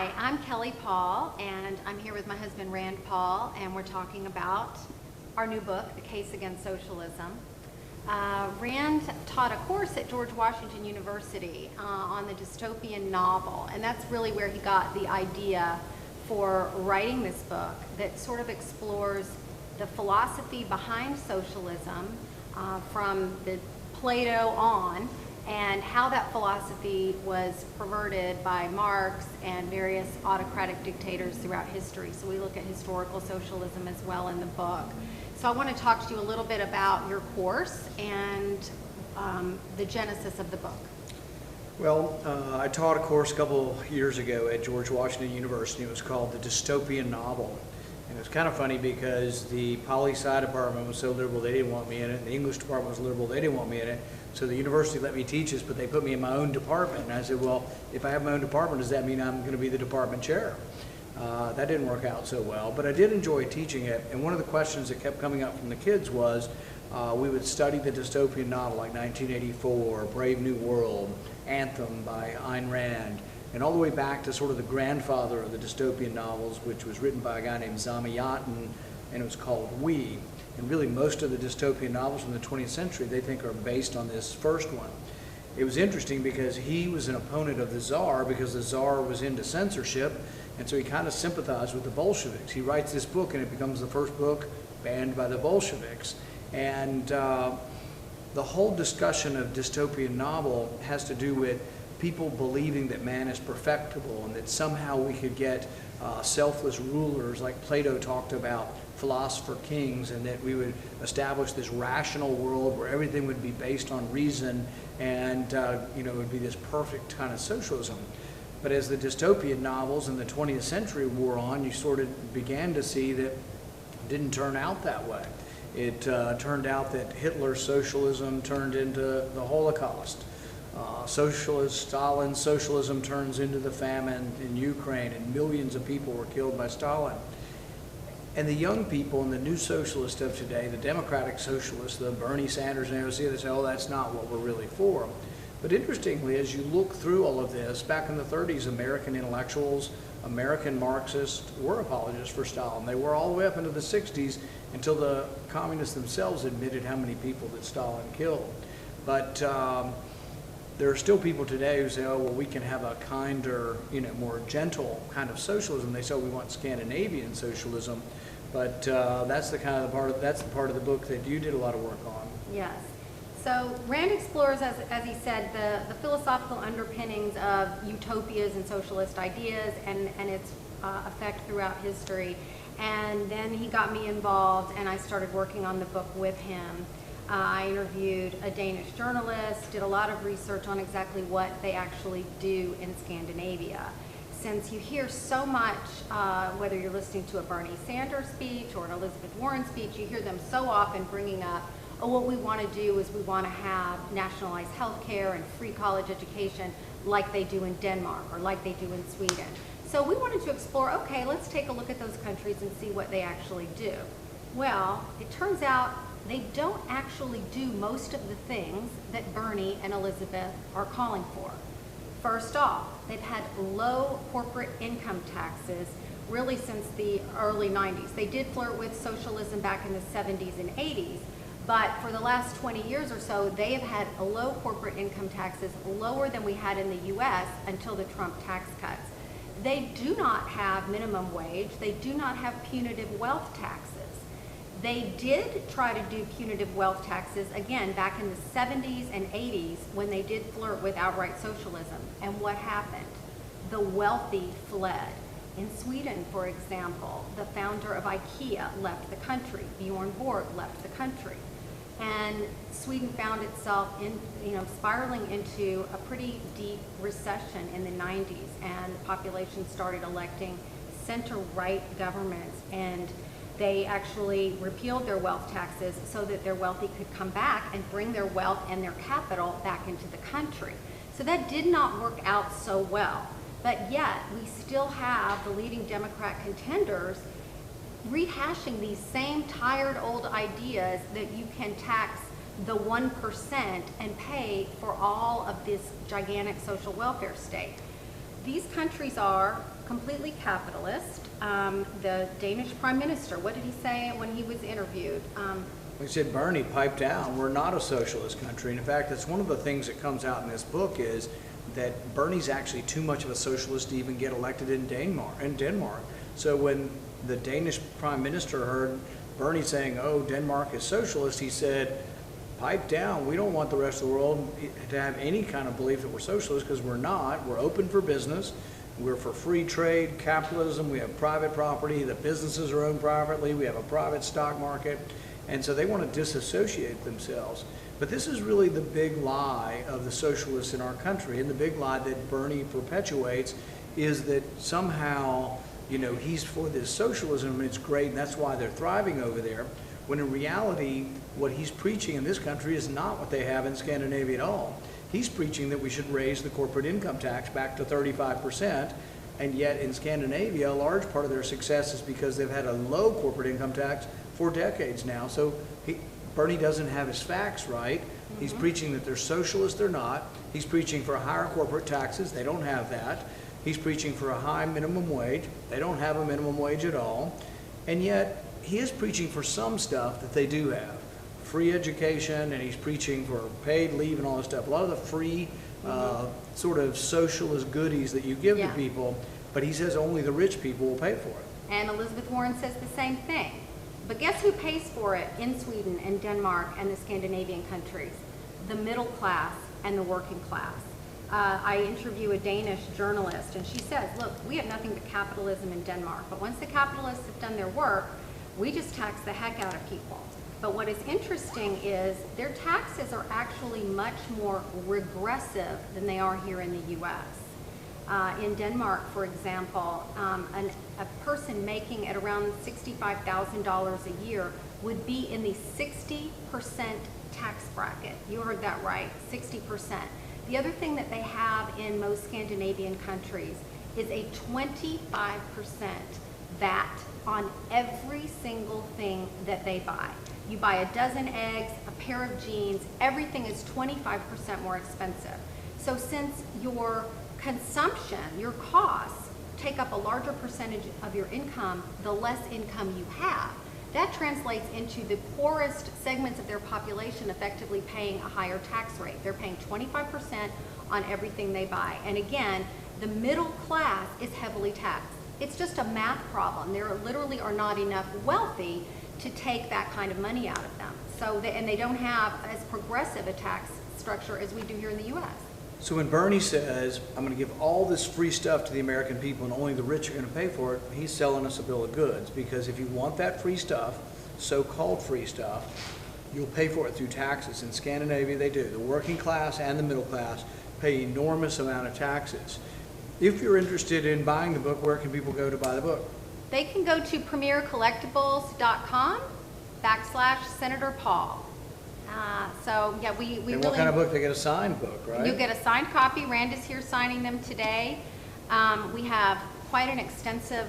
Hi, I'm Kelly Paul, and I'm here with my husband Rand Paul, and we're talking about our new book, The Case Against Socialism. Rand taught a course at George Washington University on the dystopian novel, and that's really where he got the idea for writing this book that sort of explores the philosophy behind socialism from the Plato on, and how that philosophy was perverted by Marx and various autocratic dictators throughout history. So we look at historical socialism as well in the book. So I want to talk to you a little bit about your course and the genesis of the book. Well, I taught a course a couple years ago at George Washington University. It was called The Dystopian Novel. And it was kind of funny because the poli-sci department was so liberal they didn't want me in it, and the English department was liberal, they didn't want me in it. So the university let me teach this, but they put me in my own department. And I said, well, if I have my own department, does that mean I'm going to be the department chair? That didn't work out so well, but I did enjoy teaching it. And one of the questions that kept coming up from the kids was, we would study the dystopian novel like 1984, Brave New World, Anthem by Ayn Rand, and all the way back to sort of the grandfather of the dystopian novels, which was written by a guy named Zamyatin, and it was called We. And really most of the dystopian novels from the 20th century, they think, are based on this first one. It was interesting because he was an opponent of the Tsar because the Tsar was into censorship, and so he kind of sympathized with the Bolsheviks. He writes this book and it becomes the first book banned by the Bolsheviks. And the whole discussion of dystopian novel has to do with people believing that man is perfectible and that somehow we could get selfless rulers like Plato talked about, philosopher kings, and that we would establish this rational world where everything would be based on reason and it would be this perfect kind of socialism. But as the dystopian novels in the 20th century wore on, you sort of began to see that it didn't turn out that way. It turned out that Hitler's socialism turned into the Holocaust. Stalin's socialism turns into the famine in Ukraine, and millions of people were killed by Stalin. And the young people and the new socialists of today, the democratic socialists, the Bernie Sanders and AOC, they say, oh, that's not what we're really for. But interestingly, as you look through all of this, back in the 30s, American intellectuals, American Marxists were apologists for Stalin. They were all the way up into the 60s until the communists themselves admitted how many people that Stalin killed. But there are still people today who say, oh, well, we can have a kinder, more gentle kind of socialism. They say, oh, we want Scandinavian socialism. But that's the part of the book that you did a lot of work on. Yes. So Rand explores, as he said, the philosophical underpinnings of utopias and socialist ideas and its effect throughout history. And then he got me involved, and I started working on the book with him. I interviewed a Danish journalist, did a lot of research on exactly what they actually do in Scandinavia. Since you hear so much, whether you're listening to a Bernie Sanders speech or an Elizabeth Warren speech, you hear them so often bringing up, oh, what we want to do is we want to have nationalized health care and free college education like they do in Denmark or like they do in Sweden. So we wanted to explore, okay, let's take a look at those countries and see what they actually do. Well, it turns out they don't actually do most of the things that Bernie and Elizabeth are calling for. First off, they've had low corporate income taxes really since the early 90s. They did flirt with socialism back in the 70s and 80s, but for the last 20 years or so, they have had a low corporate income taxes, lower than we had in the US until the Trump tax cuts. They do not have minimum wage. They do not have punitive wealth taxes. They did try to do punitive wealth taxes, again, back in the 70s and 80s when they did flirt with outright socialism. And what happened? The wealthy fled. In Sweden, for example, the founder of IKEA left the country. Bjorn Borg left the country. And Sweden found itself spiraling into a pretty deep recession in the 90s, and the population started electing center-right governments, and they actually repealed their wealth taxes so that their wealthy could come back and bring their wealth and their capital back into the country. So that did not work out so well. But yet, we still have the leading Democrat contenders rehashing these same tired old ideas that you can tax the 1% and pay for all of this gigantic social welfare state. These countries are completely capitalist. The Danish Prime Minister, what did he say when he was interviewed? He said, Bernie, pipe down. We're not a socialist country. And in fact, that's one of the things that comes out in this book is that Bernie's actually too much of a socialist to even get elected in Denmark. So when the Danish Prime Minister heard Bernie saying, oh, Denmark is socialist, he said, pipe down. We don't want the rest of the world to have any kind of belief that we're socialist, because we're not. We're open for business. We're for free trade, capitalism. We have private property. The businesses are owned privately. We have a private stock market. And so they want to disassociate themselves. But this is really the big lie of the socialists in our country. And the big lie that Bernie perpetuates is that somehow, you know, he's for this socialism and it's great and that's why they're thriving over there. When in reality, what he's preaching in this country is not what they have in Scandinavia at all. He's preaching that we should raise the corporate income tax back to 35%. And yet in Scandinavia, a large part of their success is because they've had a low corporate income tax for decades now. So Bernie doesn't have his facts right. He's preaching that they're socialist, they're not. He's preaching for higher corporate taxes, they don't have that. He's preaching for a high minimum wage, they don't have a minimum wage at all. And yet, he is preaching for some stuff that they do have. Free education, and he's preaching for paid leave and all this stuff. A lot of the free sort of socialist goodies that you give to people, but he says only the rich people will pay for it. And Elizabeth Warren says the same thing. But guess who pays for it in Sweden and Denmark and the Scandinavian countries? The middle class and the working class. I interview a Danish journalist and she says, look, we have nothing but capitalism in Denmark, but once the capitalists have done their work, we just tax the heck out of people. But what is interesting is their taxes are actually much more regressive than they are here in the US. In Denmark, for example, a person making at around $65,000 a year would be in the 60% tax bracket. You heard that right, 60%. The other thing that they have in most Scandinavian countries is a 25% VAT on every single thing that they buy. You buy a dozen eggs, a pair of jeans, everything is 25% more expensive. So since your consumption, your costs, take up a larger percentage of your income, the less income you have. That translates into the poorest segments of their population effectively paying a higher tax rate. They're paying 25% on everything they buy. And again, the middle class is heavily taxed. It's just a math problem. There literally are not enough wealthy to take that kind of money out of them. So and they don't have as progressive a tax structure as we do here in the US. So when Bernie says, I'm going to give all this free stuff to the American people and only the rich are going to pay for it, he's selling us a bill of goods. Because if you want that free stuff, so-called free stuff, you'll pay for it through taxes. In Scandinavia, they do. The working class and the middle class pay enormous amount of taxes. If you're interested in buying the book, where can people go to buy the book? They can go to premiercollectibles.com/Senator Paul. So yeah, we and really. What kind of book? They get a signed book, right? You get a signed copy. Rand is here signing them today. We have quite an extensive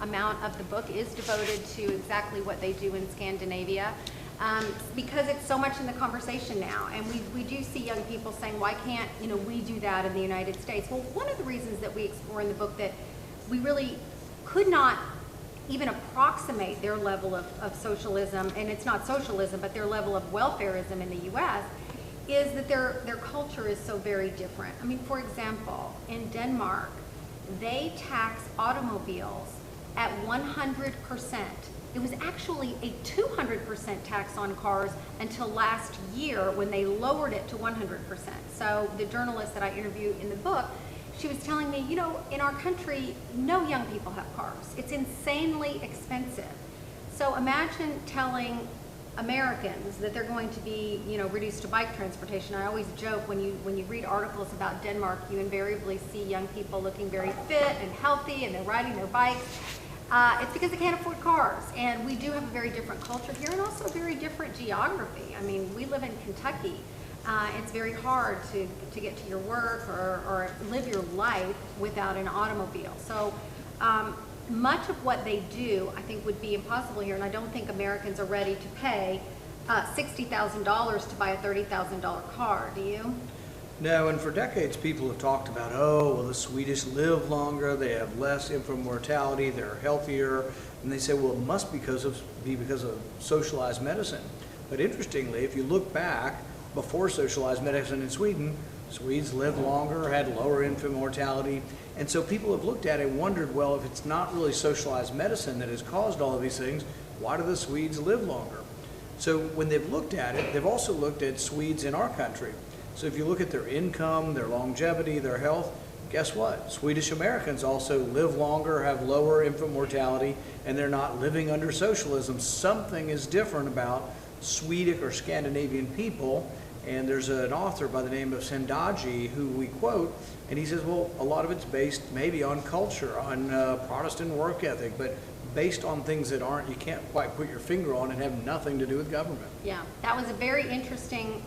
amount of the book is devoted to exactly what they do in Scandinavia. Because it's so much in the conversation now, and we do see young people saying, why can't we do that in the United States? Well, one of the reasons that we explore in the book that we really could not even approximate their level of socialism, and it's not socialism, but their level of welfarism in the US, is that their culture is so very different. I mean, for example, in Denmark, they tax automobiles at 100%. It was actually a 200% tax on cars until last year when they lowered it to 100%. So the journalist that I interviewed in the book, she was telling me, in our country, no young people have cars. It's insanely expensive. So imagine telling Americans that they're going to be, reduced to bike transportation. I always joke when you read articles about Denmark, you invariably see young people looking very fit and healthy, and they're riding their bikes. It's because they can't afford cars, and we do have a very different culture here, and also a very different geography. I mean, we live in Kentucky. It's very hard to get to your work or live your life without an automobile. So much of what they do, I think, would be impossible here, and I don't think Americans are ready to pay $60,000 to buy a $30,000 car. Do you? No, and for decades people have talked about, oh, well, the Swedish live longer, they have less infant mortality, they're healthier, and they say, well, it must be because of socialized medicine. But interestingly, if you look back before socialized medicine in Sweden, Swedes lived longer, had lower infant mortality, and so people have looked at it and wondered, well, if it's not really socialized medicine that has caused all of these things, why do the Swedes live longer? So when they've looked at it, they've also looked at Swedes in our country. So if you look at their income, their longevity, their health, guess what? Swedish Americans also live longer, have lower infant mortality, and they're not living under socialism. Something is different about Swedish or Scandinavian people, and there's an author by the name of Sendaji who we quote, and he says, well, a lot of it's based maybe on culture, on Protestant work ethic, but based on things that aren't, you can't quite put your finger on and have nothing to do with government. Yeah, that was a very interesting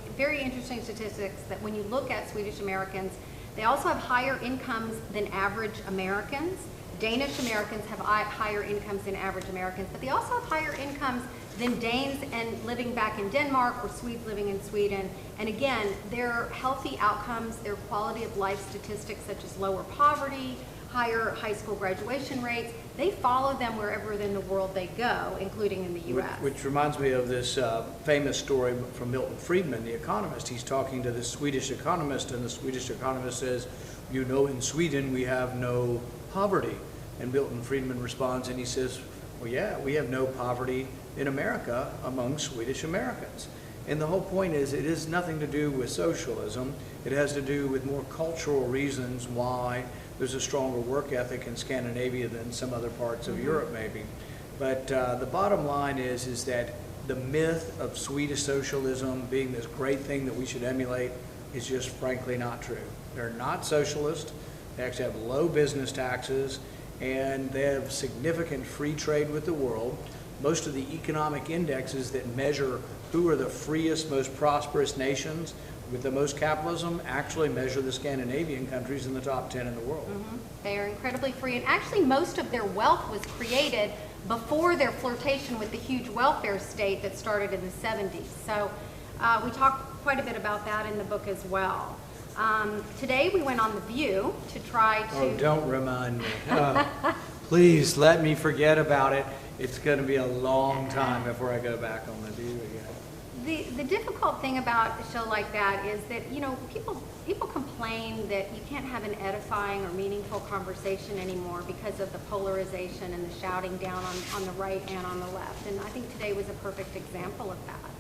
statistics that when you look at Swedish Americans, they also have higher incomes than average Americans. Danish Americans have higher incomes than average Americans, but they also have higher incomes than Danes and living back in Denmark or Swedes living in Sweden. And again, their healthy outcomes, their quality of life statistics such as lower poverty, higher high school graduation rates, they follow them wherever in the world they go, including in the U.S. Which reminds me of this famous story from Milton Friedman, the economist. He's talking to this Swedish economist, and the Swedish economist says, you know, in Sweden we have no poverty. And Milton Friedman responds and he says, well, yeah, we have no poverty in America among Swedish Americans. And the whole point is, it has nothing to do with socialism. It has to do with more cultural reasons why there's a stronger work ethic in Scandinavia than some other parts of Europe maybe. But the bottom line is that the myth of Swedish socialism being this great thing that we should emulate is just frankly not true. They're not socialist. They actually have low business taxes, and they have significant free trade with the world. Most of the economic indexes that measure who are the freest, most prosperous nations with the most capitalism actually measure the Scandinavian countries in the top 10 in the world. They are incredibly free, and actually most of their wealth was created before their flirtation with the huge welfare state that started in the 70s. So we talk quite a bit about that in the book as well. Today we went on The View to try to... Oh, don't remind me. Please let me forget about it. It's going to be a long time before I go back on The View again. The difficult thing about a show like that is that, you know, people complain that you can't have an edifying or meaningful conversation anymore because of the polarization and the shouting down on the right and on the left. And I think today was a perfect example of that.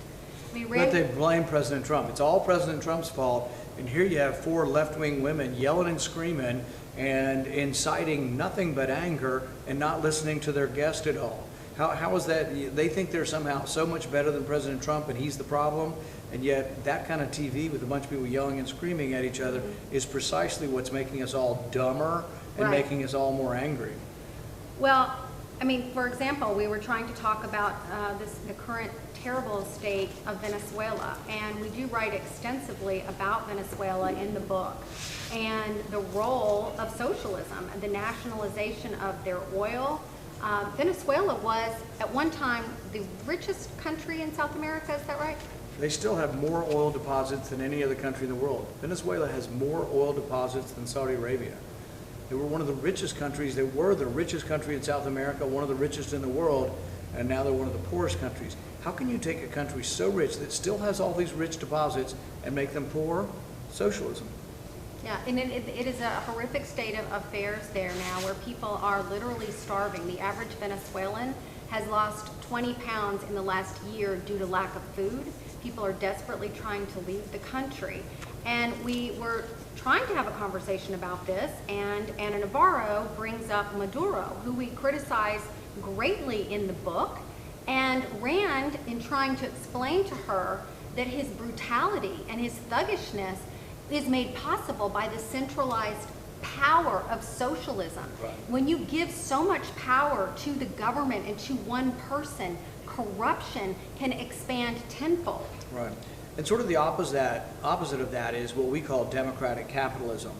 I mean, But they blame President Trump. It's all President Trump's fault. And here you have 4 left-wing women yelling and screaming and inciting nothing but anger and not listening to their guest at all. How is that? They think they're somehow so much better than President Trump and he's the problem, and yet that kind of TV with a bunch of people yelling and screaming at each other is precisely what's making us all dumber and making us all more angry. Well, I mean, for example, we were trying to talk about the current terrible state of Venezuela, and we do write extensively about Venezuela in the book and the role of socialism and the nationalization of their oil. Venezuela was, at one time, the richest country in South America, is that right? They still have more oil deposits than any other country in the world. Venezuela has more oil deposits than Saudi Arabia. They were one of the richest countries. They were the richest country in South America, one of the richest in the world, and now they're one of the poorest countries. How can you take a country so rich that still has all these rich deposits and make them poor? Socialism. Yeah, and it is a horrific state of affairs there now where people are literally starving. The average Venezuelan has lost 20 pounds in the last year due to lack of food. People are desperately trying to leave the country. And we were trying to have a conversation about this, and Ana Navarro brings up Maduro, who we criticize greatly in the book, and Rand, in trying to explain to her that his brutality and his thuggishness is made possible by the centralized power of socialism. Right. When you give so much power to the government and to one person, corruption can expand tenfold. Right. And sort of the opposite of that is what we call democratic capitalism.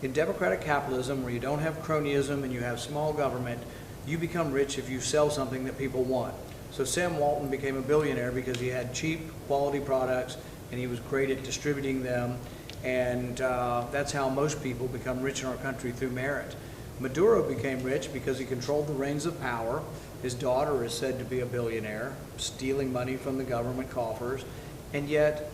In democratic capitalism, where you don't have cronyism and you have small government, you become rich if you sell something that people want. So Sam Walton became a billionaire because he had cheap, quality products and he was great at distributing them. And that's how most people become rich in our country, through merit. Maduro became rich because he controlled the reins of power. His daughter is said to be a billionaire, stealing money from the government coffers. And yet,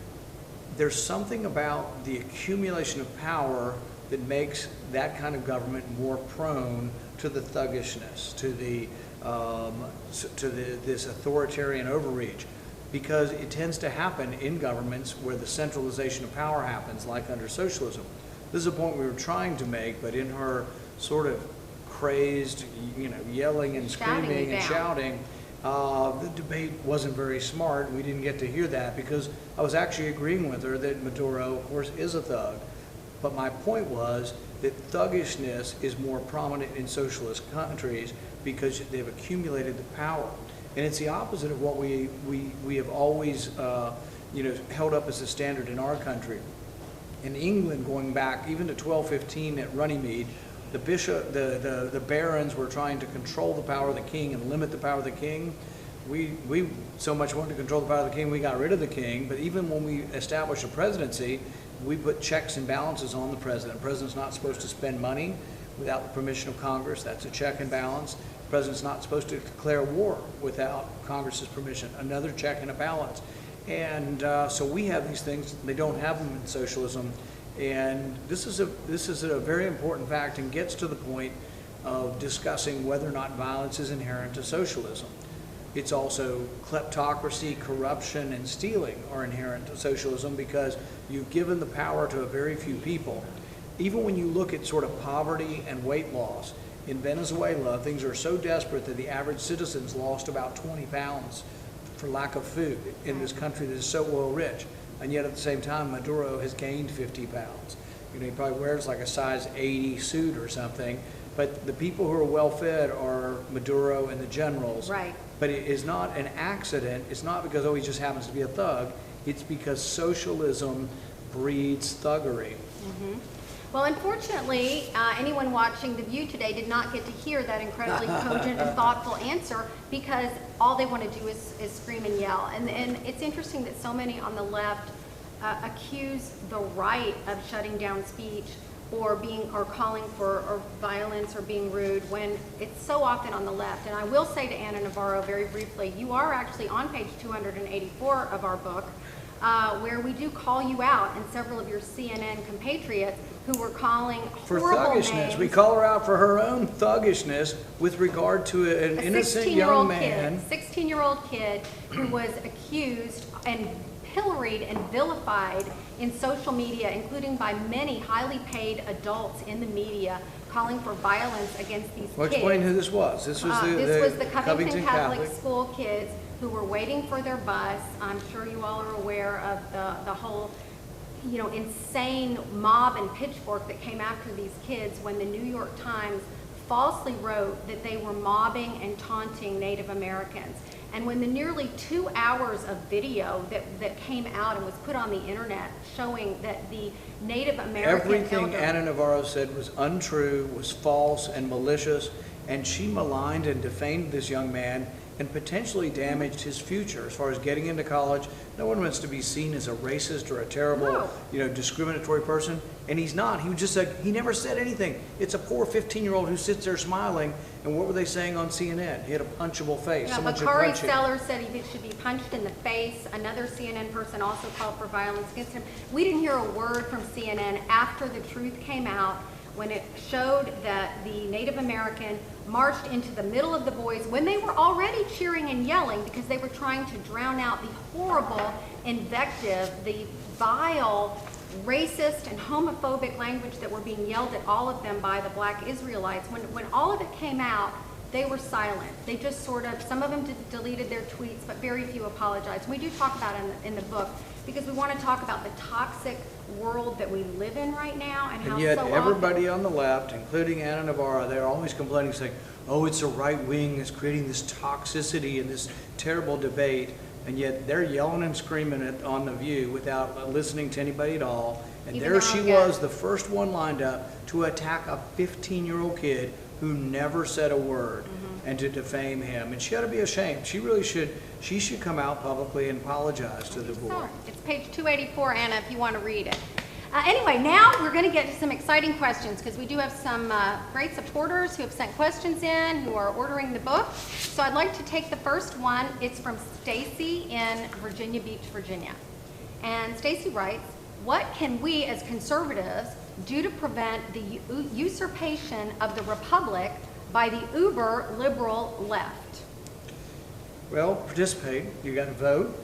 there's something about the accumulation of power that makes that kind of government more prone to the thuggishness, to this authoritarian overreach, because it tends to happen in governments where the centralization of power happens, like under socialism. This is a point we were trying to make, but in her sort of crazed, yelling and screaming and shouting, the debate wasn't very smart. We didn't get to hear that because I was actually agreeing with her that Maduro, of course, is a thug. But my point was that thuggishness is more prominent in socialist countries because they've accumulated the power. And it's the opposite of what we have always held up as a standard in our country. In England, going back even to 1215 at Runnymede, the barons were trying to control the power of the king and limit the power of the king. We so much wanted to control the power of the king, we got rid of the king. But even when we established a presidency, we put checks and balances on the president. The president's not supposed to spend money without the permission of Congress. That's a check and balance. The president's not supposed to declare war without Congress's permission. Another check and a balance. And so we have these things. They don't have them in socialism. And this is a very important fact, and gets to the point of discussing whether or not violence is inherent to socialism. It's also kleptocracy, corruption, and stealing are inherent to socialism because you've given the power to a very few people. Even when you look at sort of poverty and weight loss, in Venezuela, things are so desperate that the average citizen's lost about 20 pounds for lack of food in this country that is so oil rich. And yet at the same time, Maduro has gained 50 pounds. He probably wears like a size 80 suit or something. But the people who are well-fed are Maduro and the generals. Right. But it is not an accident. It's not because, he just happens to be a thug. It's because socialism breeds thuggery. Mm-hmm. Well, unfortunately, anyone watching The View today did not get to hear that incredibly cogent and thoughtful answer because all they want to do is scream and yell. And it's interesting that so many on the left accuse the right of shutting down speech or calling for violence or being rude when it's so often on the left. And I will say to Anna Navarro very briefly, you are actually on page 284 of our book, where we do call you out and several of your CNN compatriots who were calling for horrible thuggishness. names. We call her out for her own thuggishness with regard to an innocent young man. 16-year-old kid who was accused and pilloried and vilified in social media, including by many highly paid adults in the media, calling for violence against these kids. Explain who this was. This was the Covington Catholic School kids who were waiting for their bus. I'm sure you all are aware of the whole insane mob and pitchfork that came after these kids when the New York Times falsely wrote that they were mobbing and taunting Native Americans. And when the nearly 2 hours of video that came out and was put on the internet showing that the Native American everything Anna Navarro said was untrue, was false and malicious, and she maligned and defamed this young man and potentially damaged his future as far as getting into college. No one wants to be seen as a racist or a terrible, discriminatory person. And he's not. He was just he never said anything. It's a poor 15-year-old who sits there smiling. And what were they saying on CNN? He had a punchable face. Yeah, Bakari Sellers said he should be punched in the face. Another CNN person also called for violence against him. We didn't hear a word from CNN after the truth came out, when it showed that the Native American marched into the middle of the boys when they were already cheering and yelling because they were trying to drown out the horrible invective, the vile, racist and homophobic language that were being yelled at all of them by the black Israelites. When all of it came out, they were silent. They just some of them deleted their tweets, but very few apologized. We do talk about it in the book because we want to talk about the toxic world that we live in right now and how yet so everybody often, on the left, including Anna Navarro, they're always complaining, saying, oh, it's the right wing is creating this toxicity and this terrible debate, and yet they're yelling and screaming it on The View without listening to anybody at all. And there she was, the first one lined up to attack a 15-year-old kid who never said a word and to defame him. And she ought to be ashamed. She really should. She should come out publicly and apologize to the board. It's page 284, Anna, if you want to read it. Anyway, now we're going to get to some exciting questions because we do have some great supporters who have sent questions in, who are ordering the book. So I'd like to take the first one. It's from Stacy in Virginia Beach, Virginia. And Stacy writes, what can we as conservatives do to prevent the usurpation of the republic by the uber liberal left? Well, participate. You got to vote.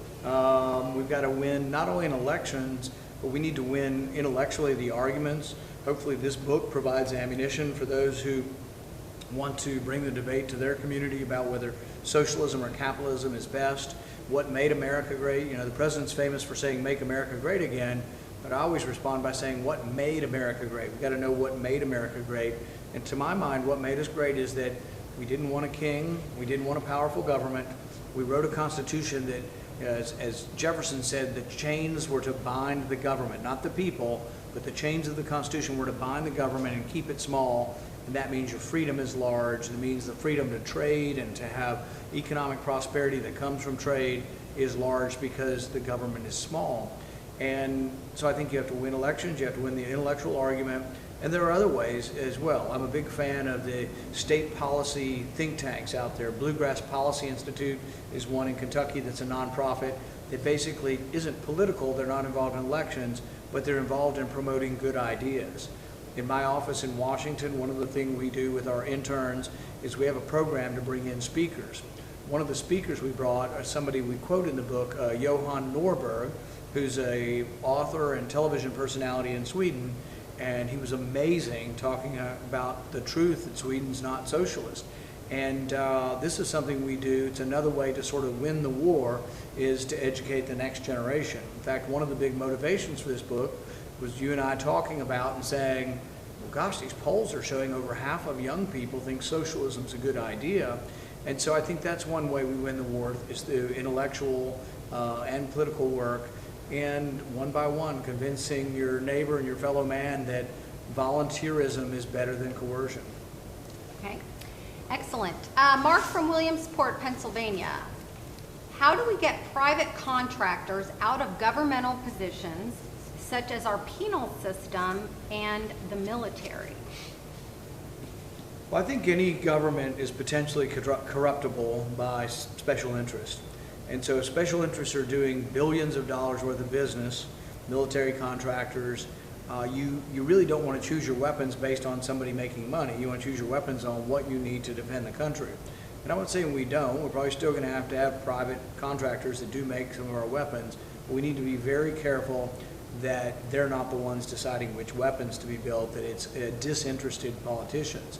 We've got to win not only in elections, but we need to win intellectually the arguments. Hopefully this book provides ammunition for those who want to bring the debate to their community about whether socialism or capitalism is best, what made America great. You know, the president's famous for saying, make America great again, but I always respond by saying, what made America great? We've got to know what made America great. And to my mind, what made us great is that we didn't want a king, we didn't want a powerful government. We wrote a constitution that, as Jefferson said, the chains were to bind the government, not the people, but the chains of the Constitution were to bind the government and keep it small. And that means your freedom is large. It means the freedom to trade and to have economic prosperity that comes from trade is large because the government is small. And so I think you have to win elections, you have to win the intellectual argument, and there are other ways as well. I'm a big fan of the state policy think tanks out there. Bluegrass Policy Institute is one in Kentucky that's a nonprofit that basically isn't political, they're not involved in elections, but they're involved in promoting good ideas. In my office in Washington, one of the things we do with our interns is we have a program to bring in speakers. One of the speakers we brought is somebody we quote in the book, Johan Norberg, who's an author and television personality in Sweden, and he was amazing talking about the truth that Sweden's not socialist. And this is something we do. It's another way to sort of win the war, is to educate the next generation. In fact, one of the big motivations for this book was you and I talking about and saying, well, gosh, these polls are showing over half of young people think socialism's a good idea. And so I think that's one way we win the war, is through intellectual and political work, and one by one convincing your neighbor and your fellow man that volunteerism is better than coercion. Okay, excellent. Mark from Williamsport, Pennsylvania. How do we get private contractors out of governmental positions such as our penal system and the military? Well, I think any government is potentially corruptible by special interest. And so if special interests are doing billions of dollars worth of business, military contractors, you really don't want to choose your weapons based on somebody making money. You want to choose your weapons on what you need to defend the country. And I'm not saying we don't. We're probably still going to have private contractors that do make some of our weapons. But we need to be very careful that they're not the ones deciding which weapons to be built, that it's disinterested politicians.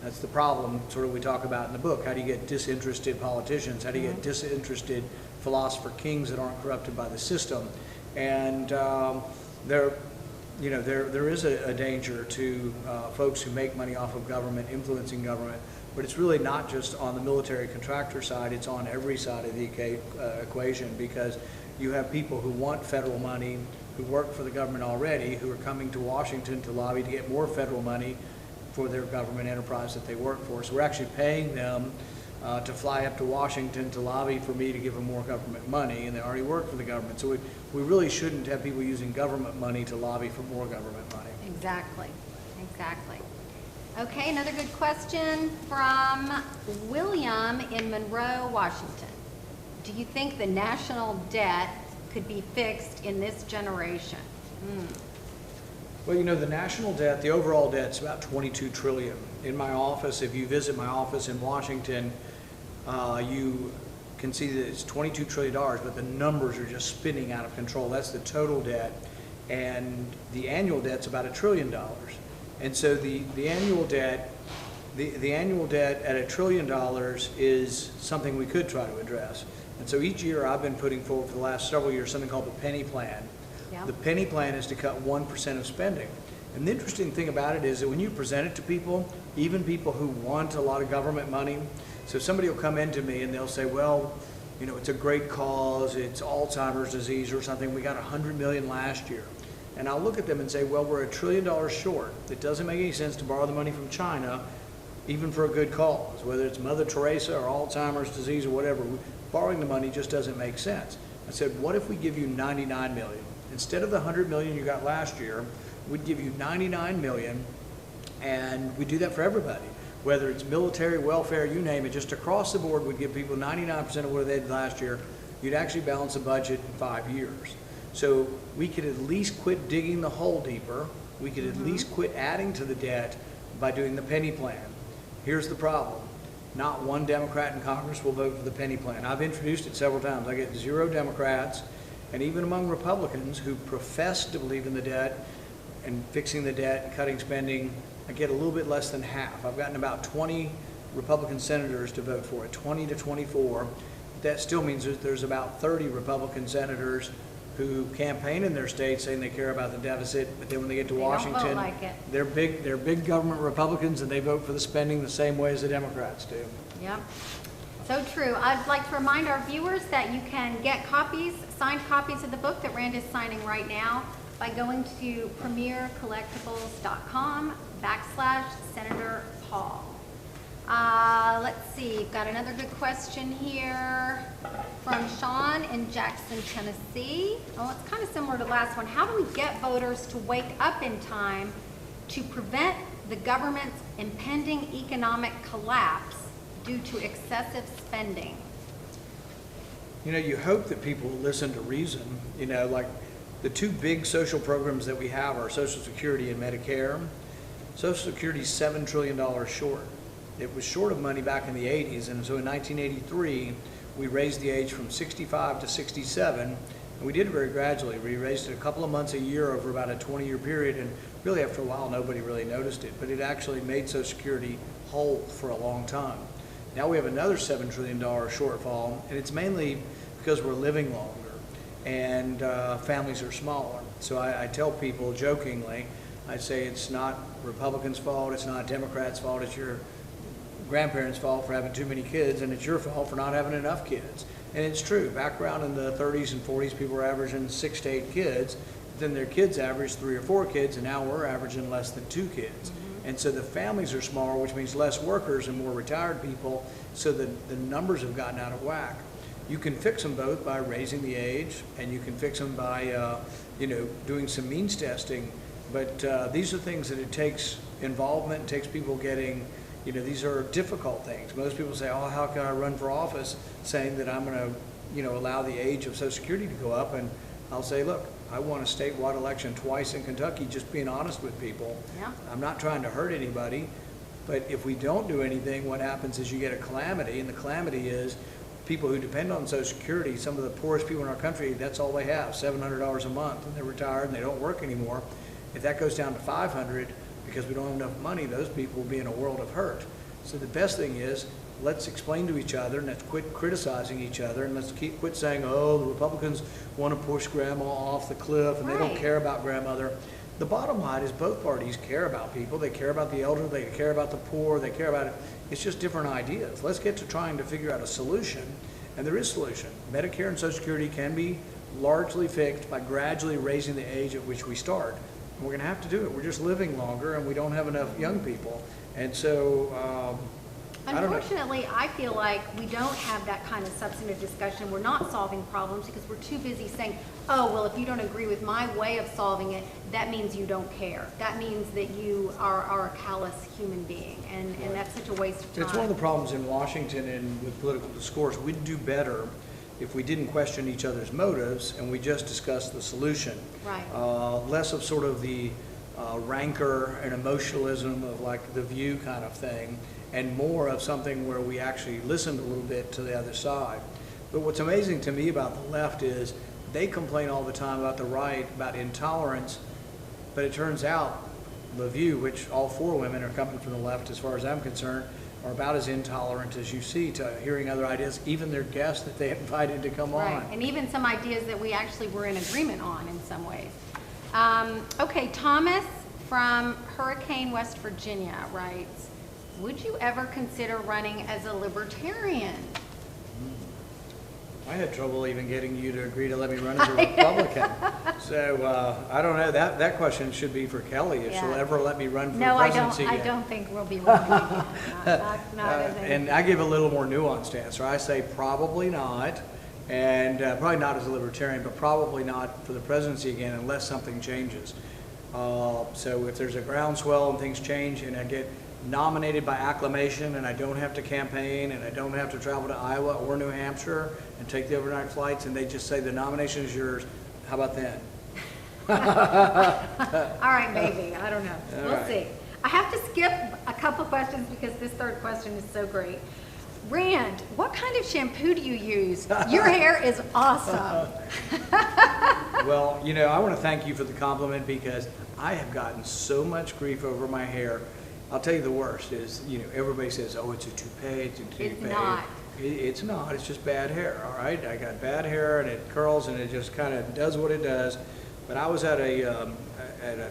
That's the problem, sort of, we talk about in the book. How do you get disinterested politicians? How do you get disinterested philosopher kings that aren't corrupted by the system? And there is a danger to folks who make money off of government, influencing government. But it's really not just on the military contractor side, it's on every side of the equation, because you have people who want federal money, who work for the government already, who are coming to Washington to lobby to get more federal money for their government enterprise that they work for. So we're actually paying them to fly up to Washington to lobby for me to give them more government money, and they already work for the government. So we really shouldn't have people using government money to lobby for more government money. Exactly, exactly. Okay, another good question from William in Monroe, Washington. Do you think the national debt could be fixed in this generation? Well, you know, the national debt, the overall debt's about $22 trillion. In my office, if you visit my office in Washington, you can see that it's $22 trillion, but the numbers are just spinning out of control. That's the total debt, and the annual debt's about $1 trillion. And so the annual debt, the annual debt at $1 trillion is something we could try to address. And so each year I've been putting forward for the last several years something called the penny plan. Yeah. The penny plan is to cut 1% of spending. And the interesting thing about it is that when you present it to people, even people who want a lot of government money, so somebody will come into me and they'll say, well, you know, it's a great cause, it's Alzheimer's disease or something, we got $100 million last year. And I'll look at them and say, well, we're $1 trillion short. It doesn't make any sense to borrow the money from China, even for a good cause, whether it's Mother Teresa or Alzheimer's disease or whatever. Borrowing the money just doesn't make sense. I said, what if we give you $99 million? Instead of the 100 million you got last year, we'd give you 99 million, and we do that for everybody. Whether it's military, welfare, you name it, just across the board, we'd give people 99% of what they did last year. You'd actually balance the budget in 5 years. So we could at least quit digging the hole deeper. We could at least quit adding to the debt by doing the penny plan. Here's the problem. Not one Democrat in Congress will vote for the penny plan. I've introduced it several times. I get 0 Democrats, and even among Republicans who profess to believe in the debt and fixing the debt and cutting spending, I get a little bit less than half. I've gotten about 20 Republican senators to vote for it, 20 to 24. That still means that there's about 30 Republican senators who campaign in their states saying they care about the deficit, but then when they get to Washington, don't vote like it. they're big government Republicans, and they vote for the spending the same way as the Democrats do. Yep. So true. I'd like to remind our viewers that you can get copies, signed copies of the book that Rand is signing right now by going to premiercollectibles.com/Senator Paul. Let's see, got another good question here from Sean in Jackson, Tennessee. Oh, it's kind of similar to the last one. How do we get voters to wake up in time to prevent the government's impending economic collapse due to excessive spending? You know, you hope that people will listen to reason. You know, like the 2 big social programs that we have are Social Security and Medicare. Social Security is $7 trillion short. It was short of money back in the 80s, and so in 1983, we raised the age from 65 to 67, and we did it very gradually. We raised it a couple of months a year over about a 20-year period, and really after a while, nobody really noticed it, but it actually made Social Security whole for a long time. Now we have another $7 trillion shortfall, and it's mainly because we're living longer, and families are smaller. So I tell people jokingly, I say it's not Republicans' fault, it's not Democrats' fault, it's your grandparents' fault for having too many kids, and it's your fault for not having enough kids. And it's true. Back around in the 30s and 40s, people were averaging 6 to 8 kids. Then their kids averaged 3 or 4 kids, and now we're averaging less than 2 kids. And so the families are smaller, which means less workers and more retired people, so the numbers have gotten out of whack. You can fix them both by raising the age, and you can fix them by doing some means testing. But these are things that it takes involvement, it takes people getting. These are difficult things. Most people say, oh, how can I run for office saying that I'm going to, allow the age of Social Security to go up? And I'll say, look, I won a statewide election twice in Kentucky, just being honest with people. Yeah. I'm not trying to hurt anybody, but if we don't do anything, what happens is you get a calamity, and the calamity is people who depend on Social Security, some of the poorest people in our country, that's all they have, $700 a month, and they're retired and they don't work anymore. If that goes down to $500, because we don't have enough money, those people will be in a world of hurt. So the best thing is, let's explain to each other, and let's quit criticizing each other, and let's quit saying, oh, the Republicans want to push grandma off the cliff, and they don't care about grandmother. The bottom line is both parties care about people. They care about the elderly, they care about the poor, they care about it. It's just different ideas. Let's get to trying to figure out a solution, and there is a solution. Medicare and Social Security can be largely fixed by gradually raising the age at which we start. We're going to have to do it. We're just living longer, and we don't have enough young people. And so, unfortunately, I feel like we don't have that kind of substantive discussion. We're not solving problems because we're too busy saying, oh, well, if you don't agree with my way of solving it, that means you don't care. That means that you are a callous human being, and that's such a waste of time. It's one of the problems in Washington and with political discourse. We'd do better if we didn't question each other's motives and we just discussed the solution. Right. Less of sort of the rancor and emotionalism of like the View kind of thing, and more of something where we actually listened a little bit to the other side. But what's amazing to me about the left is they complain all the time about the right, about intolerance, but it turns out the View, which all 4 women are coming from the left as far as I'm concerned, are about as intolerant as you see to hearing other ideas, even their guests that they invited to come on. And even some ideas that we actually were in agreement on in some ways. Okay, Thomas from Hurricane, West Virginia writes, would you ever consider running as a Libertarian? I had trouble even getting you to agree to let me run as a Republican. So I don't know. That question should be for Kelly, if she'll ever let me run for the presidency again. I don't think we'll be running again. Not as and I give a little more nuanced answer. I say probably not. and probably not as a libertarian, but probably not for the presidency again unless something changes. So if there's a groundswell and things change and I get nominated by acclamation and I don't have to campaign and I don't have to travel to Iowa or New Hampshire and take the overnight flights and they just say the nomination is yours, how about then? All right, maybe. I don't know. We'll see. I have to skip a couple questions because this third question is so great. Rand, what kind of shampoo do you use? Your hair is awesome. Well, you know, I want to thank you for the compliment because I have gotten so much grief over my hair. I'll tell you the worst is, you know, everybody says, oh, it's a toupee, it's a toupee. It's not. It's not, it's just bad hair, all right? I got bad hair and it curls and it just kind of does what it does. But I was at a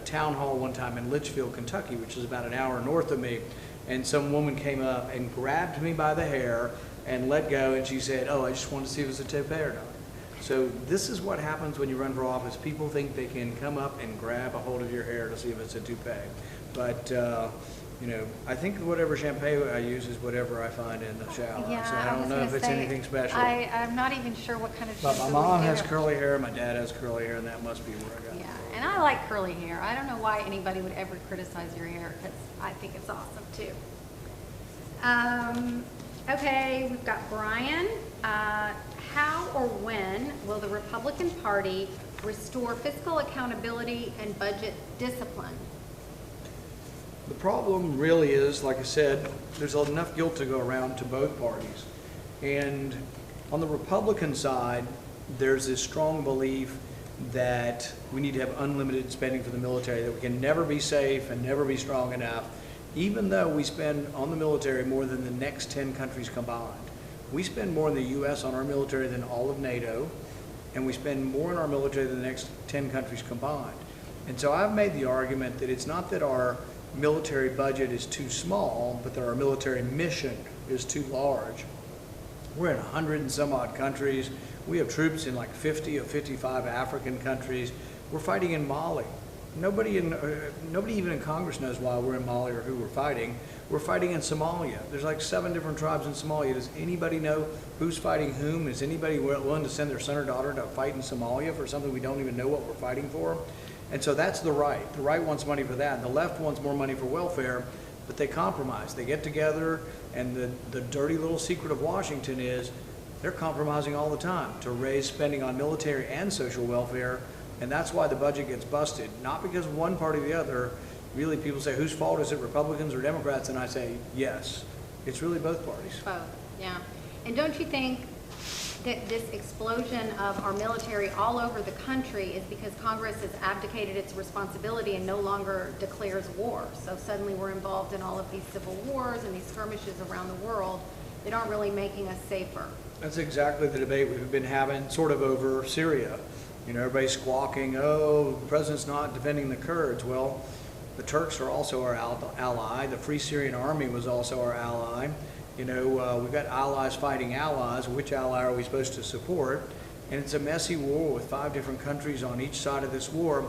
town hall one time in Litchfield, Kentucky, which is about an hour north of me, and some woman came up and grabbed me by the hair and let go, and she said, oh, I just wanted to see if it was a toupee or not. So this is what happens when you run for office. People think they can come up and grab a hold of your hair to see if it's a toupee. But, you know, I think whatever shampoo I use is whatever I find in the shower. Yeah, so I don't know if it's anything special. I'm not even sure what kind of shampoo. But my mom has curly hair, my dad has curly hair, and that must be where I got it. Yeah, and I like curly hair. I don't know why anybody would ever criticize your hair because I think it's awesome too. Okay, we've got Brian. How or when will the Republican Party restore fiscal accountability and budget discipline? The problem really is, like I said, there's enough guilt to go around to both parties. And on the Republican side, there's this strong belief that we need to have unlimited spending for the military, that we can never be safe and never be strong enough, even though we spend on the military more than the next 10 countries combined. We spend more in the U.S. on our military than all of NATO, and we spend more in our military than the next 10 countries combined. And so I've made the argument that it's not that our military budget is too small, but that our military mission is too large. We're in 100 and some odd countries. We have troops in like 50 of 55 African countries. We're fighting in Mali. Nobody even in Congress knows why we're in Mali or who we're fighting. We're fighting in Somalia. There's like 7 different tribes in Somalia. Does anybody know who's fighting whom? Is anybody willing to send their son or daughter to fight in Somalia for something we don't even know what we're fighting for? And so that's the right. The right wants money for that. The left wants more money for welfare, but they compromise. They get together, and the dirty little secret of Washington is they're compromising all the time to raise spending on military and social welfare, and that's why the budget gets busted. Not because of one party or the other. Really, people say, whose fault is it, Republicans or Democrats? And I say, yes. It's really both parties. Both, yeah. And don't you think that this explosion of our military all over the country is because Congress has abdicated its responsibility and no longer declares war? So suddenly we're involved in all of these civil wars and these skirmishes around the world that aren't really making us safer. That's exactly the debate we've been having sort of over Syria. You know, everybody's squawking, oh, the president's not defending the Kurds. Well, the Turks are also our ally. The Free Syrian Army was also our ally. You know, we've got allies fighting allies. Which ally are we supposed to support? And it's a messy war with 5 different countries on each side of this war.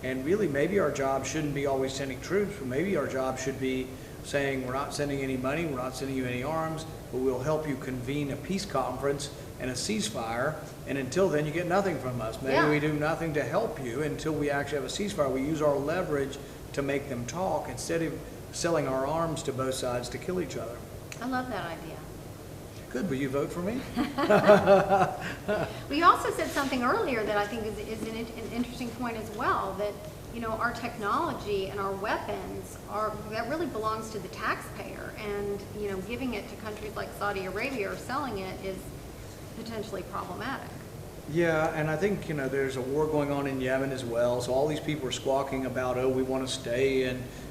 And really, maybe our job shouldn't be always sending troops, but maybe our job should be saying, we're not sending any money, we're not sending you any arms, but we'll help you convene a peace conference and a ceasefire. And until then, you get nothing from us. Maybe we do nothing to help you until we actually have a ceasefire. We use our leverage to make them talk instead of selling our arms to both sides to kill each other. I love that idea. Good. Will you vote for me? We also said something earlier that I think is an interesting point as well, that, you know, our technology and our weapons that really belongs to the taxpayer, and, you know, giving it to countries like Saudi Arabia or selling it is potentially problematic. Yeah, and I think, you know, there's a war going on in Yemen as well. So all these people are squawking about, oh, we want to stay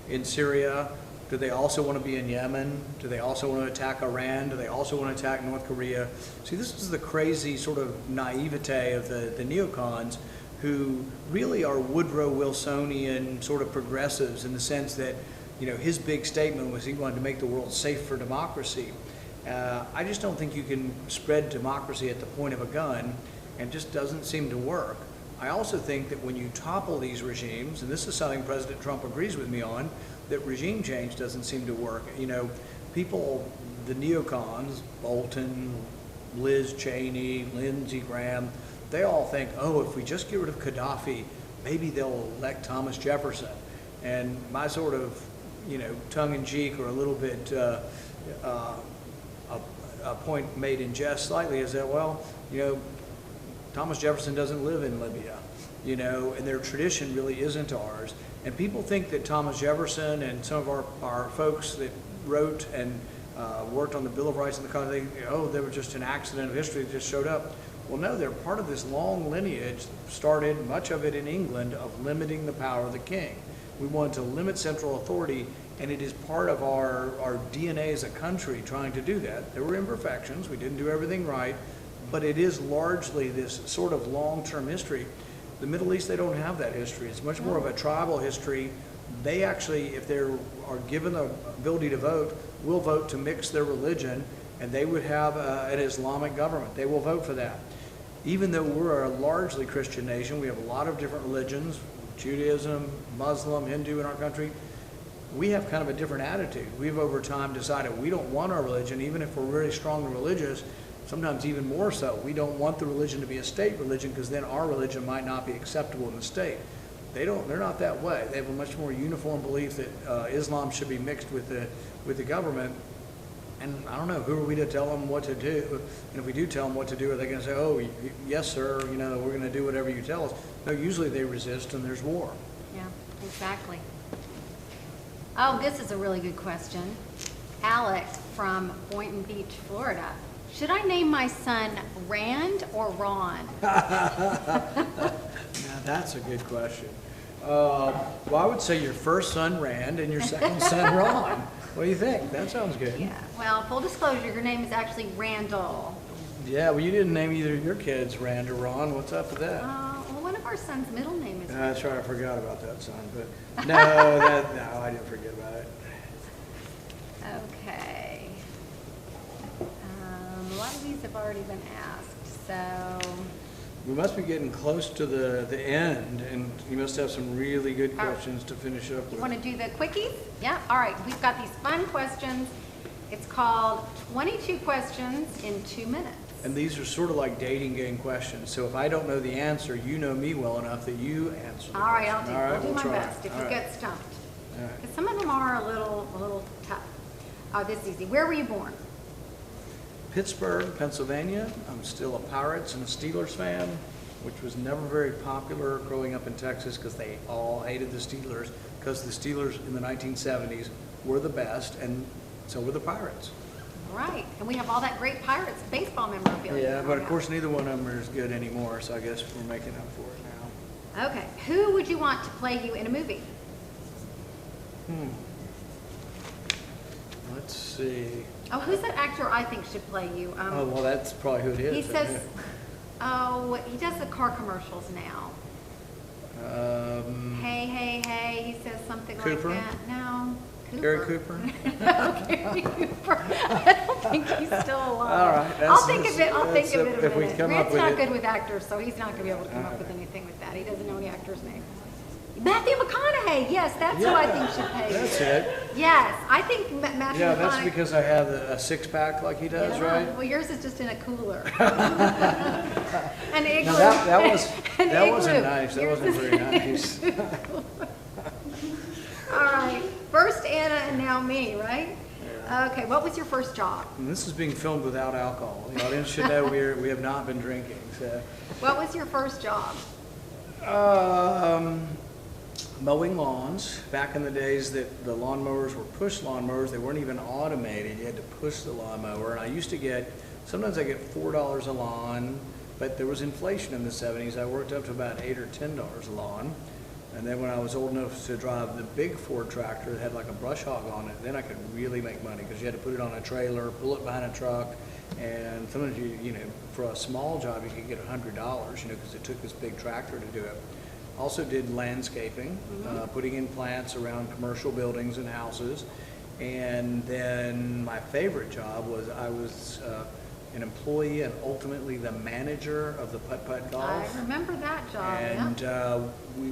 in Syria. Do they also want to be in Yemen? Do they also want to attack Iran? Do they also want to attack North Korea? See, this is the crazy sort of naivete of the neocons, who really are Woodrow Wilsonian sort of progressives, in the sense that, you know, his big statement was he wanted to make the world safe for democracy. I just don't think you can spread democracy at the point of a gun, and it just doesn't seem to work. I also think that when you topple these regimes, and this is something President Trump agrees with me on, that regime change doesn't seem to work. You know, people, the neocons, Bolton, Liz Cheney, Lindsey Graham, they all think, oh, if we just get rid of Gaddafi, maybe they'll elect Thomas Jefferson. And my sort of, tongue-in-cheek or a little bit a point made in jest slightly is that, well, Thomas Jefferson doesn't live in Libya, and their tradition really isn't ours. And people think that Thomas Jefferson and some of our folks that wrote and worked on the Bill of Rights in the country, they were just an accident of history that just showed up. Well, no, they're part of this long lineage, started, much of it in England, of limiting the power of the king. We wanted to limit central authority, and it is part of our DNA as a country trying to do that. There were imperfections, we didn't do everything right, but it is largely this sort of long-term history. The Middle East, they don't have that history. It's much more of a tribal history. They actually, if they are given the ability to vote, will vote to mix their religion, and they would have an Islamic government. They will vote for that. Even though we're a largely Christian nation, we have a lot of different religions, Judaism, Muslim, Hindu in our country, we have kind of a different attitude. We've over time decided we don't want our religion, even if we're really strongly religious, sometimes even more so. We don't want the religion to be a state religion because then our religion might not be acceptable in the state. They're not that way. They have a much more uniform belief that Islam should be mixed with the government. And I don't know, who are we to tell them what to do? And if we do tell them what to do, are they going to say, oh, yes, sir, we're going to do whatever you tell us? No, usually they resist and there's war. Yeah, exactly. Oh, this is a really good question. Alex from Boynton Beach, Florida. Should I name my son Rand or Ron? Now, that's a good question. Well, I would say your first son, Rand, and your second son, Ron. What do you think? That sounds good. Yeah, well, full disclosure, your name is actually Randall. Yeah, well, you didn't name either of your kids Rand or Ron. What's up with that? Well, one of our son's middle name is That's right, I forgot about that son. But no, I didn't forget about it. Okay. A lot of these have already been asked, so. We must be getting close to the end, and you must have some really good All right. questions to finish up You with. want to do the quickies? Yeah, all right. We've got these fun questions. It's called 22 questions in 2 minutes. And these are sort of like dating game questions. So if I don't know the answer, you know me well enough that you answer the All right, question. I'll do we'll my try. best if All you right. get stumped. All right. Because some of them are a little tough. Oh, this is easy. Where were you born? Pittsburgh, Pennsylvania. I'm still a Pirates and a Steelers fan, which was never very popular growing up in Texas because they all hated the Steelers because the Steelers in the 1970s were the best, and so were the Pirates. All right. And we have all that great Pirates baseball memorabilia. Yeah, but of course neither one of them are as good anymore, so I guess we're making up for it now. Okay. Who would you want to play you in a movie? Let's see. Oh, who's that actor I think should play you? Oh, well, that's probably who it is. He isn't says, it? he does the car commercials now. Hey, hey, hey, he says something Cooper? like that. No. Gary Cooper? No, Gary Cooper. I don't think he's still alive. All right, I'll think of it. I'll think that's of it in a if we minute. come up Grant's with not it. good with actors, so he's not going to be able to come up with anything with that. He doesn't know any actor's name. Matthew McConaughey. Yes, that's who I think should pay you. That's it. Yes, I think Matthew Yeah, McConaughey. that's because I have a six-pack like he does, Yeah, right? Well, yours is just in a cooler. An igloo. No, that An wasn't igloo. nice. That Yours wasn't is- very nice. All right. First Anna and now me, right? Okay. What was your first job? And this is being filmed without alcohol. The audience should know we have not been drinking. So, What was your first job? mowing lawns. Back in the days that the lawnmowers were push lawnmowers, they weren't even automated. You had to push the lawnmower. And I used to sometimes I get $4 a lawn, but there was inflation in the 70s. I worked up to about $8 or $10 a lawn. And then when I was old enough to drive the big Ford tractor that had like a brush hog on it, then I could really make money because you had to put it on a trailer, pull it behind a truck, and sometimes for a small job you could get $100, because it took this big tractor to do it. Also did landscaping, putting in plants around commercial buildings and houses. And then my favorite job was I was an employee and ultimately the manager of the putt-putt golf. I remember that job. And yeah. we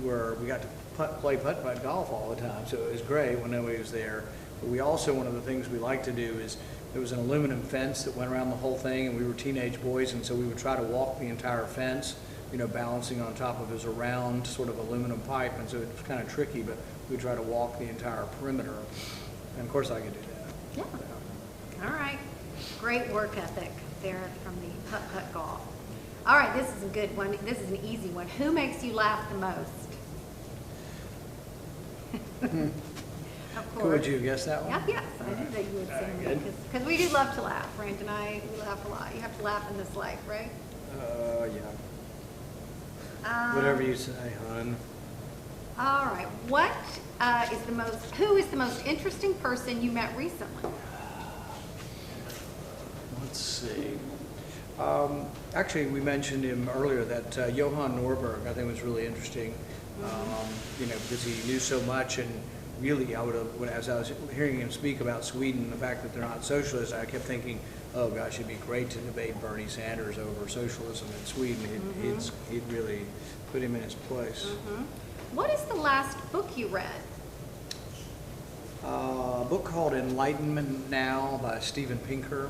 got to play putt-putt golf all the time, so it was great when nobody was there. But we also, one of the things we like to do is, there was an aluminum fence that went around the whole thing, and we were teenage boys, and so we would try to walk the entire fence, you know, balancing on top of this round sort of aluminum pipe, and so it was kind of tricky, but we would try to walk the entire perimeter. And of course I could do that. Yeah. All right. Great work ethic there from the putt-putt golf. All right, this is a good one. This is an easy one. Who makes you laugh the most? Of course. Would you guess that one? Yeah, yes, I knew that you would say that, because we do love to laugh. Rand and I, we laugh a lot. You have to laugh in this life, right? Yeah. Whatever you say, hon. All right. Who is the most interesting person you met recently? Let's see. Actually, we mentioned him earlier, that Johan Norberg, I think was really interesting, you know, because he knew so much, and really, as I was hearing him speak about Sweden, the fact that they're not socialist, I kept thinking, oh gosh, it'd be great to debate Bernie Sanders over socialism in Sweden. He'd really put him in his place. What is the last book you read? A book called Enlightenment Now by Steven Pinker.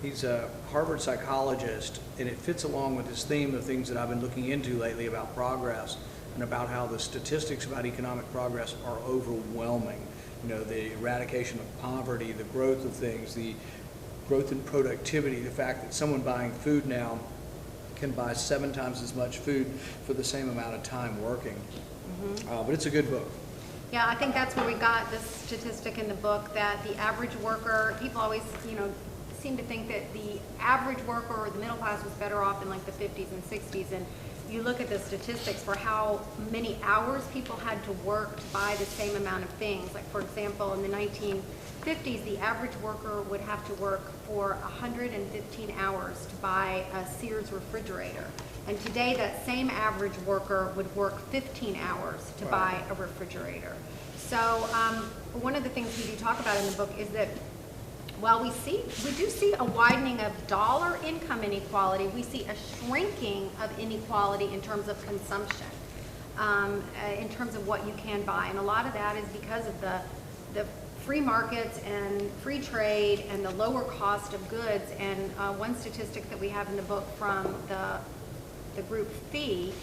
He's a Harvard psychologist, and it fits along with this theme of things that I've been looking into lately about progress, and about how the statistics about economic progress are overwhelming. You know, the eradication of poverty, the growth of things, the growth in productivity, the fact that someone buying food now can buy 7 times as much food for the same amount of time working. But it's a good book. Yeah, I think that's where we got this statistic in the book, that the average worker, people always, you know, seem to think that the average worker or the middle class was better off in like the 50s and 60s, and you look at the statistics for how many hours people had to work to buy the same amount of things. Like, for example, in the 1950s, the average worker would have to work for 115 hours to buy a Sears refrigerator. And today, that same average worker would work 15 hours to buy a refrigerator. So one of the things we do talk about in the book is that while we do see a widening of dollar income inequality, we see a shrinking of inequality in terms of consumption, in terms of what you can buy. And a lot of that is because of the free markets and free trade and the lower cost of goods. And one statistic that we have in the book from the group fee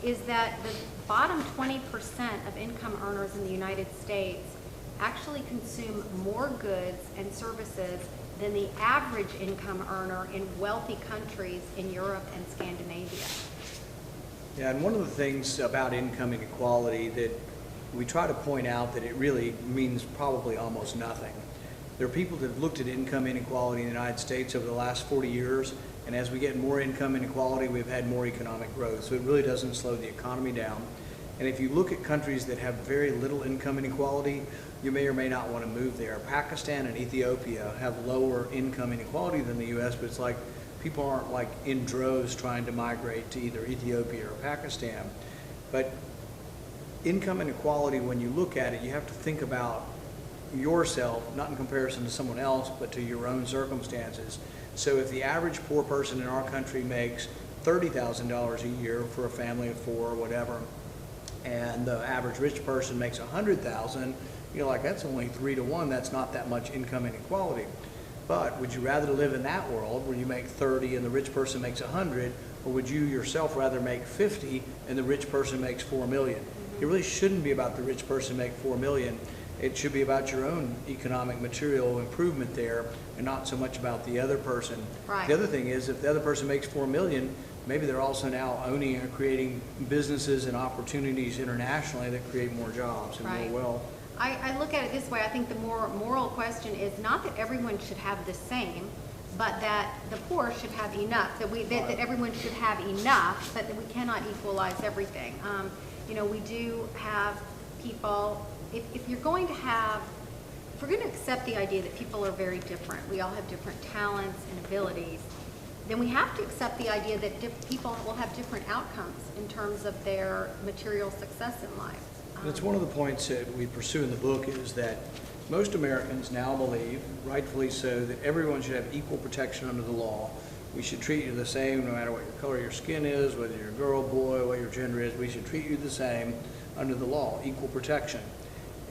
is that the bottom 20% of income earners in the United States actually consume more goods and services than the average income earner in wealthy countries in Europe and Scandinavia. Yeah, and one of the things about income inequality that we try to point out that it really means probably almost nothing. There are people that have looked at income inequality in the United States over the last 40 years, and as we get more income inequality, we've had more economic growth. So it really doesn't slow the economy down. And if you look at countries that have very little income inequality, you may or may not want to move there. Pakistan and Ethiopia have lower income inequality than the U.S., but it's like people aren't like in droves trying to migrate to either Ethiopia or Pakistan. But income inequality, when you look at it, you have to think about yourself, not in comparison to someone else, but to your own circumstances. So if the average poor person in our country makes $30,000 a year for a family of 4 or whatever, and the average rich person makes $100,000, you're like, that's only 3 to 1. That's not that much income inequality. But would you rather live in that world where you make 30 and the rich person makes 100, or would you yourself rather make 50 and the rich person makes 4 million? It really shouldn't be about the rich person make 4 million. It should be about your own economic material improvement there, and not so much about the other person. Right. The other thing is, if the other person makes 4 million, maybe they're also now owning or creating businesses and opportunities internationally that create more jobs and more wealth. I look at it this way. I think the more moral question is not that everyone should have the same, but that the poor should have enough, that everyone should have enough, but that we cannot equalize everything. You know, we do have people, if you're going to have, if we're going to accept the idea that people are very different, we all have different talents and abilities, then we have to accept the idea that people will have different outcomes in terms of their material success in life. That's one of the points that we pursue in the book, is that most Americans now believe, rightfully so, that everyone should have equal protection under the law. We should treat you the same no matter what your color of your skin is, whether you're a girl, boy, what your gender is. We should treat you the same under the law, equal protection.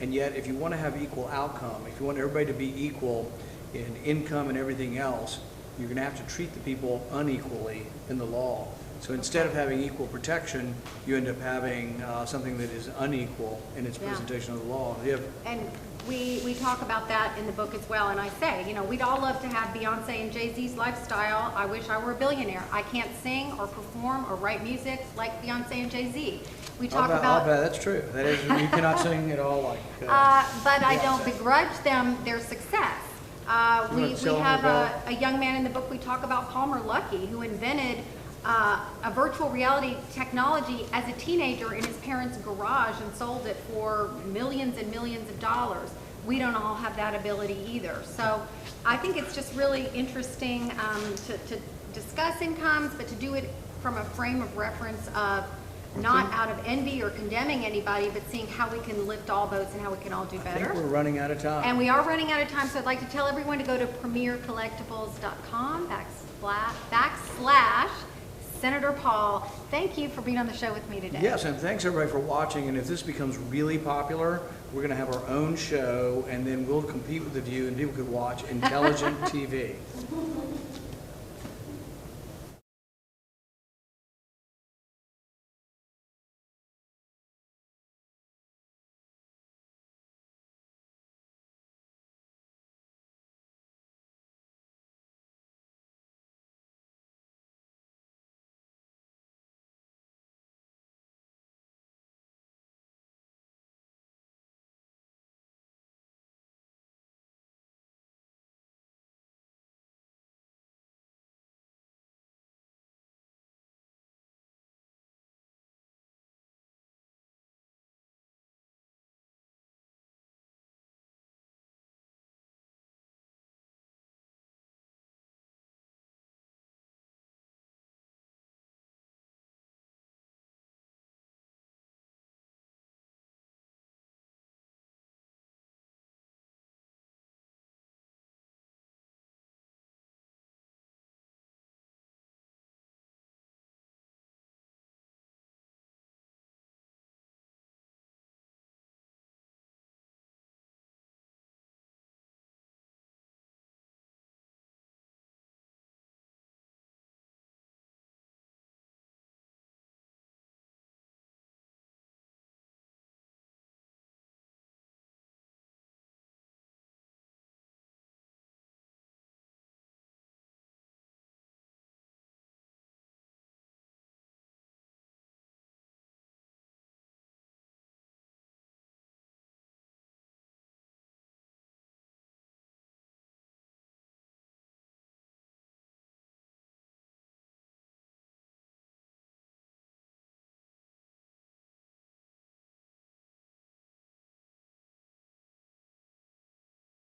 And yet, if you want to have equal outcome, if you want everybody to be equal in income and everything else, you're going to have to treat the people unequally in the law. So instead of having equal protection, you end up having something that is unequal in its presentation of the law. And we talk about that in the book as well. And I say, you know, we'd all love to have Beyonce and Jay-Z's lifestyle. I wish I were a billionaire. I can't sing or perform or write music like Beyonce and Jay-Z. We talk about that's true. That is, you cannot sing at all like. But I don't begrudge them their success. We have a young man in the book. We talk about Palmer Luckey, who invented a virtual reality technology as a teenager in his parents' garage and sold it for millions and millions of dollars. We don't all have that ability either. So I think it's just really interesting to discuss incomes, but to do it from a frame of reference of not out of envy or condemning anybody, but seeing how we can lift all boats and how we can all do better. I think we're running out of time. And we are running out of time, so I'd like to tell everyone to go to premiercollectibles.com / Senator Paul. Thank you for being on the show with me today. Yes, and thanks everybody for watching. And if this becomes really popular, we're going to have our own show, and then we'll compete with The View, and people could watch intelligent TV.